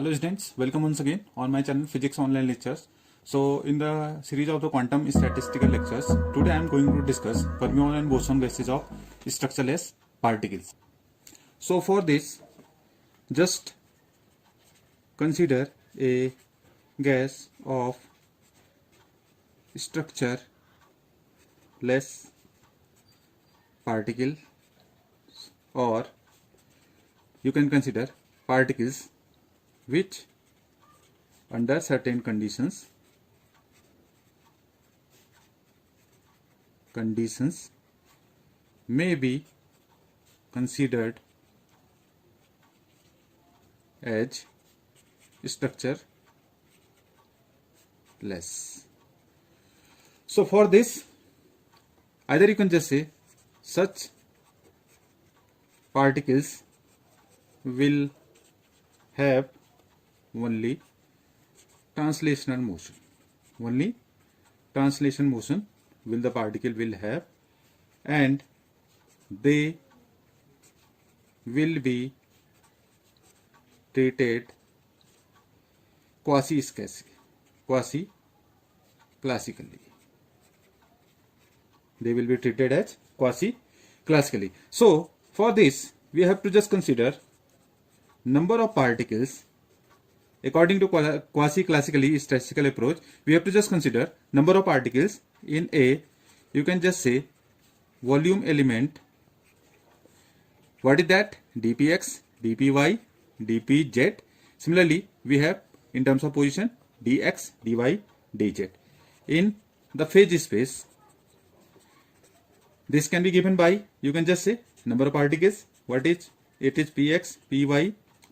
Hello students, welcome once again on my channel Physics Online Lectures. So in the series of the quantum statistical lectures, today I am going to discuss fermion and boson gases of structureless particles. So for this, just consider a gas of structureless particle, or you can consider particles which under certain conditions may be considered as structureless. So for this, either you can just say such particles will have only translational motion. Only translation motion will the particle will have, and they will be treated quasi-classically. They will be treated as quasi-classically. So for this, we have to just consider number of particles. According to quasi-classically statistical approach, we have to just consider number of particles in a, you can just say, volume element. What is that? dpx, dpy, dpz. Similarly, we have in terms of position dx, dy, dz. In the phase space, this can be given by, you can just say, number of particles. What is it? Is px, py,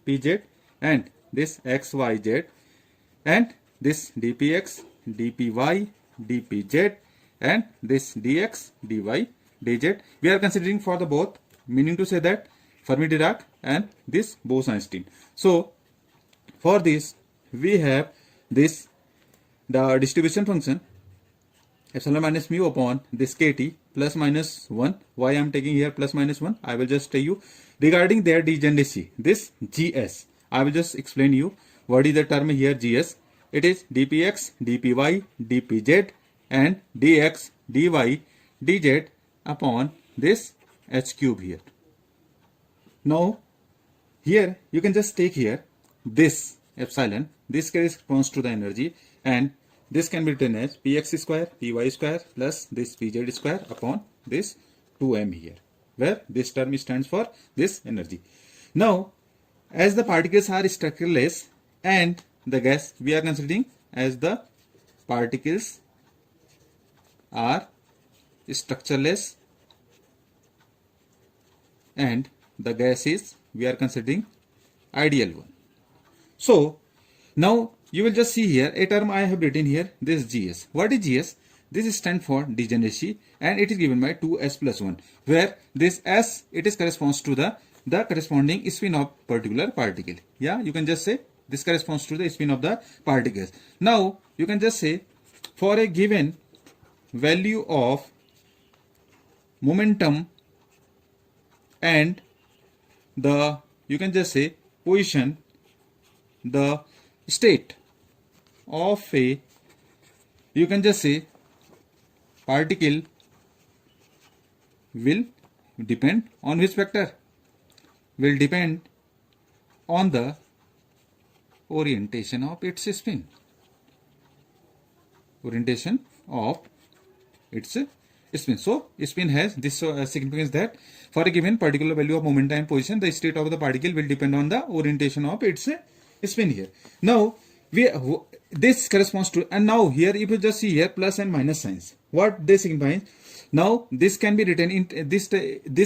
pz, and this x, y, z, and this dpx, dpy, dpz, and this dx, dy, dz. We are considering for the both, meaning to say that Fermi-Dirac and this Bose-Einstein. So for this, we have this, the distribution function epsilon minus mu upon this kt plus minus 1. Why I am taking here plus minus 1? I will just tell you regarding their degeneracy. This gs, I will just explain you what is the term here gs. It is dpx, dpy, dpz, and dx, dy, dz upon this h cube here. Now here you can just take here this epsilon. This corresponds to the energy, and this can be written as px square, py square plus this pz square upon this 2m here, where this term stands for this energy. Now, as the particles are structureless and the gas we are considering as the particles are structureless and the gas is, we are considering ideal one. So now you will just see here a term I have written here, this gs. What is gs? This stands for degeneracy, and it is given by 2s plus 1, where this s, it is corresponds to the corresponding spin of particular particle. Yeah, you can just say this corresponds to the spin of the particles. Now you can just say for a given value of momentum and the, you can just say, position, the state of a, you can just say, particle will depend on which factor? Will depend on the orientation of its spin. Orientation of its spin. So spin has this significance that for a given particular value of momentum and position, the state of the particle will depend on the orientation of its spin here. Now this corresponds to, and now here if you just see here plus and minus signs, what they signify. Now this can be written in this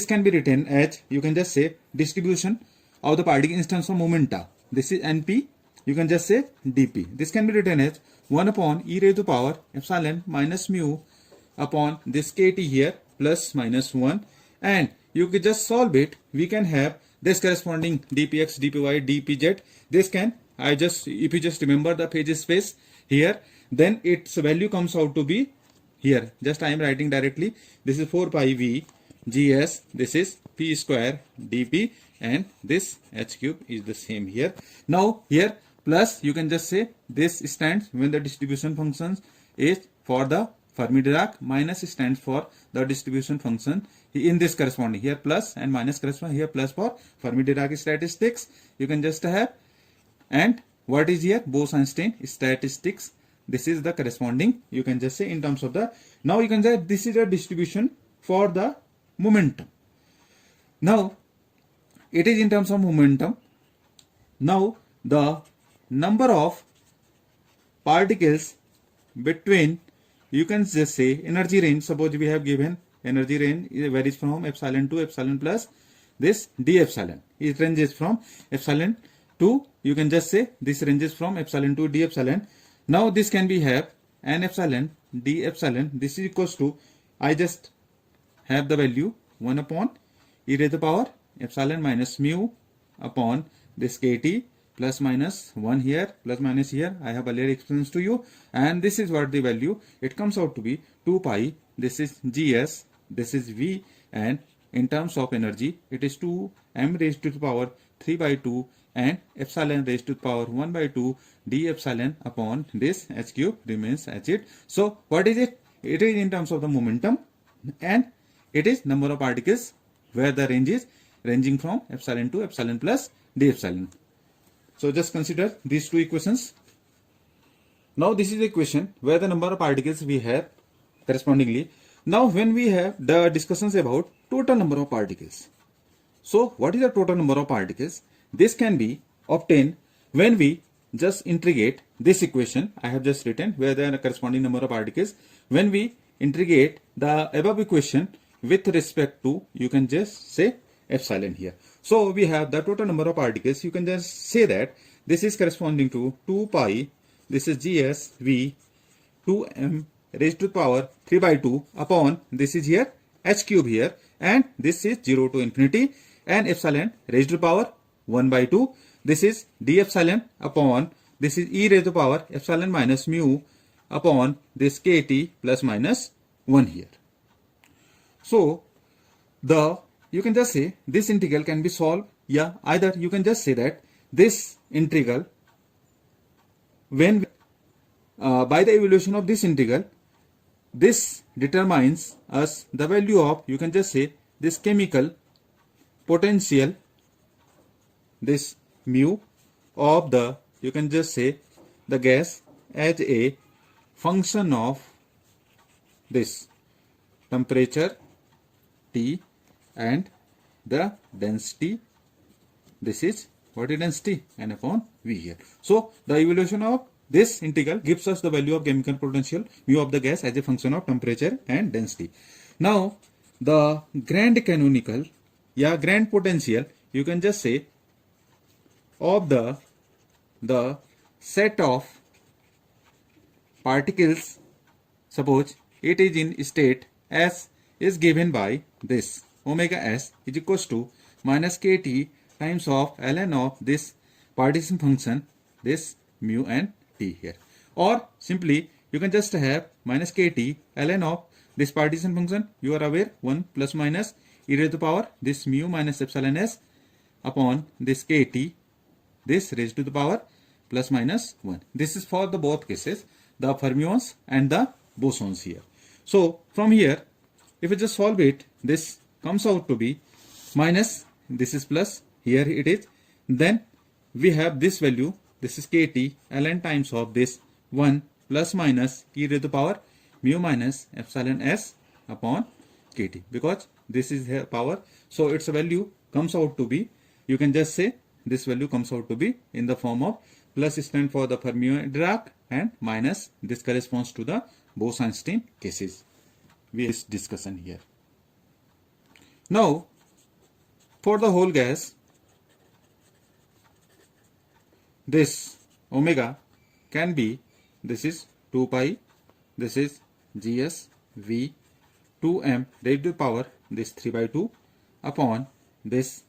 can be written as, you can just say, distribution of the particle in terms of momenta. This is np, you can just say dp. This can be written as 1 upon e raised to power epsilon minus mu upon this kt here plus minus 1, and you can just solve it. We can have this corresponding dpx, dpy, dpz. This can, if you just remember the phase space here, then its value comes out to be here. Just I am writing directly. This is 4 pi v gs. This is p square dp, and this h cube is the same here. Now here plus you can just say this stands when the distribution function is for the Fermi-Dirac, minus stands for the distribution function in this corresponding, here plus and minus correspond, here plus for Fermi-Dirac statistics you can just have, and what is here, Bose-Einstein statistics. This is the corresponding, you can just say in terms of the, now you can say this is a distribution for the momentum. Now it is in terms of momentum. Now the number of particles between, you can just say energy range, suppose we have given energy range varies from epsilon to epsilon plus this d epsilon. It ranges from epsilon to, you can just say this ranges from epsilon to d epsilon. Now this can be have n epsilon d epsilon. This is equals to, I just have the value 1 upon e raised to the power epsilon minus mu upon this kt plus minus 1 here plus minus here. I have earlier explained to you, and this is what the value it comes out to be 2 pi. This is gs, this is v, and in terms of energy it is 2 m raised to the power 3 by 2 and epsilon raised to the power 1 by 2 d epsilon upon this h cube remains as it. So what is it? It is in terms of the momentum, and it is number of particles where the range is ranging from epsilon to epsilon plus d epsilon. So just consider these two equations. Now this is the equation where the number of particles we have correspondingly. Now when we have the discussions about total number of particles. So what is the total number of particles? This can be obtained when we just integrate this equation I have just written, where the corresponding number of particles, when we integrate the above equation with respect to, you can just say epsilon here. So we have the total number of particles. You can just say that this is corresponding to 2 pi, this is gs v 2m raised to the power 3 by 2 upon, this is here h cube here, and this is 0 to infinity, and epsilon raised to the power 1 by 2. This is d epsilon upon, this is e raised to the power epsilon minus mu upon this kt plus minus 1 here. So the, you can just say this integral can be solved. Yeah, either you can just say that this integral, when by the evaluation of this integral, this determines us the value of, you can just say this chemical potential, this mu of the, you can just say the gas as a function of this temperature T and the density. This is what is density? N upon V here. So the evaluation of this integral gives us the value of chemical potential mu of the gas as a function of temperature and density. Now the grand canonical, yeah, grand potential, you can just say of the set of particles, suppose it is in state S is given by this omega s is equals to minus kt times of ln of this partition function, this mu and t here. Or simply you can just have minus kt ln of this partition function, you are aware 1 plus minus e raised to the power this mu minus epsilon s upon this kt, this raised to the power plus minus 1. This is for the both cases, the fermions and the bosons here. So from here, if you just solve it, this comes out to be minus, this is plus, here it is. Then we have this value, this is kt ln times of this 1 plus minus e raised to the power mu minus epsilon s upon kt, because this is here power. So its value comes out to be, you can just say this value comes out to be in the form of plus stand for the Fermi-Dirac and minus this corresponds to the Bose-Einstein cases. We have this discussion here. Now for the whole gas, this omega can be, this is 2 pi, this is gs v 2m raised to the power this 3 by 2 upon this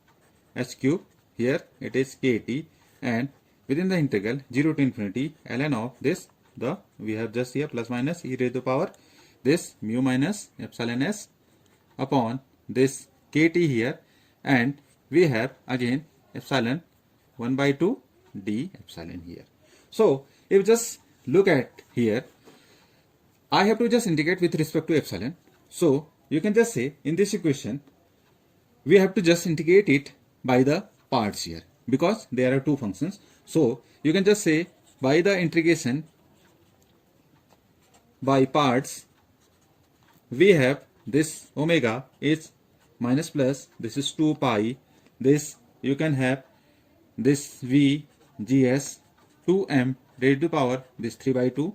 h cube, here it is kt, and within the integral 0 to infinity ln of this, the we have just here plus minus e raised to the power this mu minus epsilon s upon this kt here, and we have again epsilon 1 by 2 d epsilon here. So if just look at here, I have to just integrate with respect to epsilon. So you can just say in this equation, we have to just integrate it by the parts here because there are two functions. So you can just say by the integration by parts, we have this omega is minus plus, this is 2 pi, this you can have this v gs 2m raised to power this 3 by 2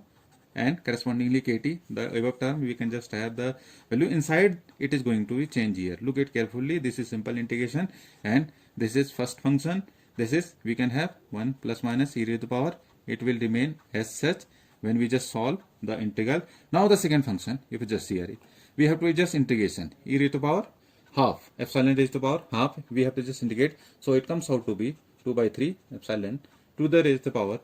and correspondingly kt, the above term we can just have the value inside, it is going to be change here. Look at carefully, this is simple integration and this is first function, this is we can have 1 plus minus e raised to power, it will remain as such when we just solve the integral. Now the second function, if you just see here, we have to just integration e raised to power half epsilon raised to power half, we have to just integrate, so it comes out to be 2 by 3 epsilon to the raised to power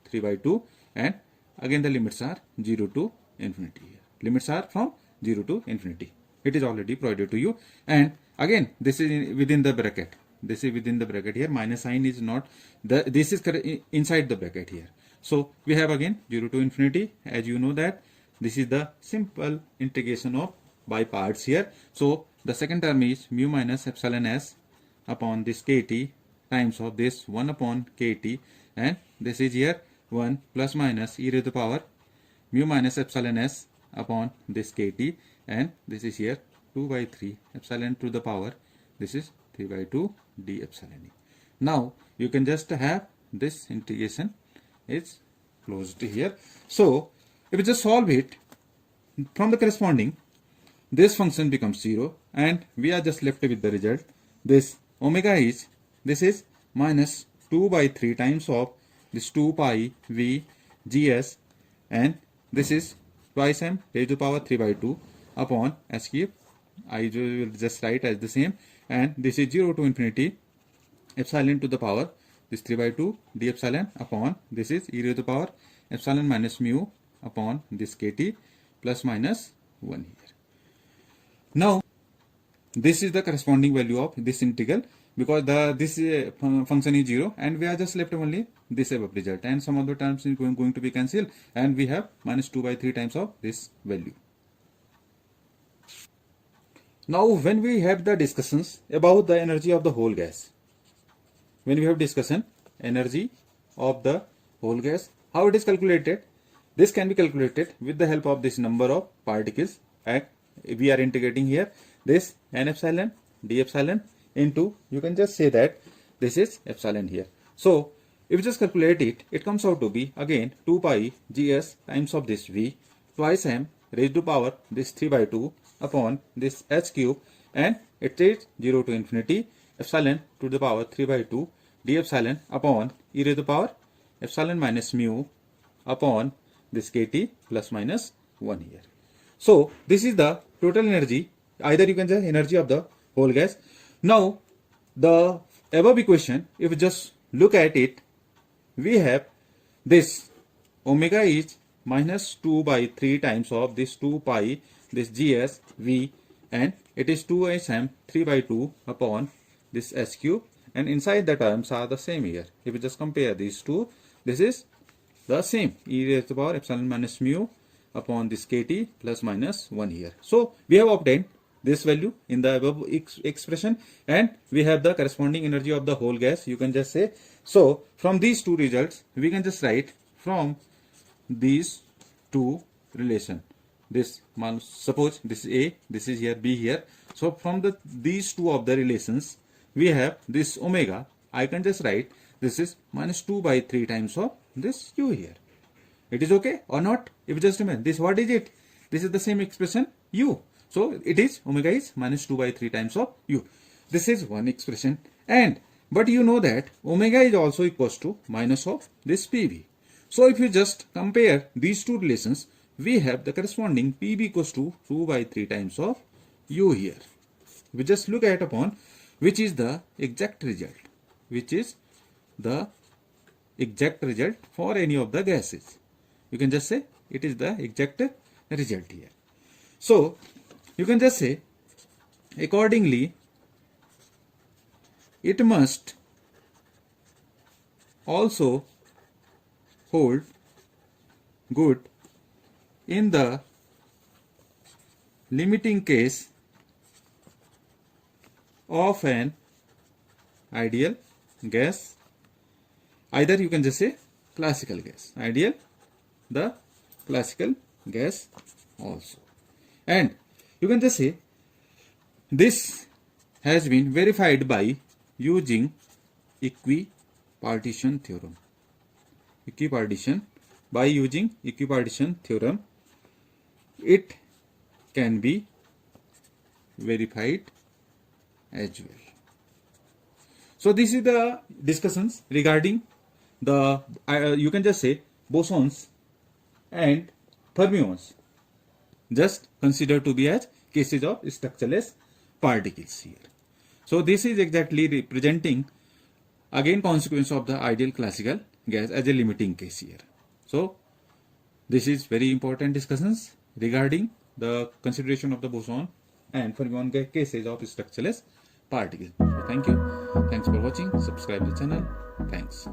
3 by 2 and again the limits are 0 to infinity here. Limits are from 0 to infinity. It is already provided to you and again this is within the bracket. This is within the bracket here, minus sign is not, this is inside the bracket here. So we have again 0 to infinity, as you know that this is the simple integration of by parts here. So the second term is mu minus epsilon s upon this kt times of this 1 upon kt and this is here 1 plus minus e raised to power mu minus epsilon s upon this kt and this is here 2 by 3 epsilon to the power, this is 3 by 2 d epsilon e. Now you can just have this integration is closed here. So if you just solve it from the corresponding, this function becomes 0 and we are just left with the result. This omega is, this is minus 2 by 3 times of this 2 pi v gs and this is twice m raised to power 3 by 2 upon s cube. I will just write as the same and this is 0 to infinity epsilon to the power this 3 by 2 d epsilon upon this is e raised to power epsilon minus mu upon this kt plus minus 1 here. Now this is the corresponding value of this integral because this function is 0 and we are just left only this above result and some of the terms is going to be cancelled and we have minus 2 by 3 times of this value. Now when we have the discussions about the energy of the whole gas, when we have discussion energy of the whole gas, how it is calculated, this can be calculated with the help of this number of particles and we are integrating here this n epsilon d epsilon into, you can just say that this is epsilon here. So if you just calculate it, it comes out to be again 2 pi gs times of this v twice m raised to power this 3 by 2 upon this h cube and it is 0 to infinity epsilon to the power 3 by 2 d epsilon upon e raised to power epsilon minus mu upon this kt plus minus 1 here. So this is the total energy, either you can say energy of the whole gas. Now the above equation, if you just look at it, we have this omega is minus 2 by 3 times of this 2 pi this gs v and it is 2sm 3 by 2 upon this s cube and inside the terms are the same here. If you just compare these two, this is the same e raised to power epsilon minus mu upon this kt plus minus 1 here. So we have obtained this value in the above expression and we have the corresponding energy of the whole gas, you can just say. So from these two results we can just write from these two relation, this suppose this is a, this is here b here. So from these two of the relations we have this omega, I can just write this is minus 2 by 3 times of this u here. It is okay or not? If you just remember this, what is it? This is the same expression u. So it is omega is minus 2 by 3 times of u. This is one expression and but you know that omega is also equals to minus of this PV. So if you just compare these two relations, we have the corresponding PV equals to 2 by 3 times of u here. We just look at upon which is the exact result, which is the exact result for any of the gases. You can just say it is the exact result here. So you can just say accordingly it must also hold good in the limiting case of an ideal gas. Either you can just say classical gas, ideal, the classical gas also. And you can just say this has been verified by using equipartition theorem. By using equipartition theorem, it can be verified as well. So this is the discussions regarding the you can just say bosons and fermions, just considered to be as cases of structureless particles here. So this is exactly representing again consequence of the ideal classical gas as a limiting case here. So this is very important discussions regarding the consideration of the boson and fermion cases of structureless particles. So thank you. Thanks for watching. Subscribe the channel. Thanks.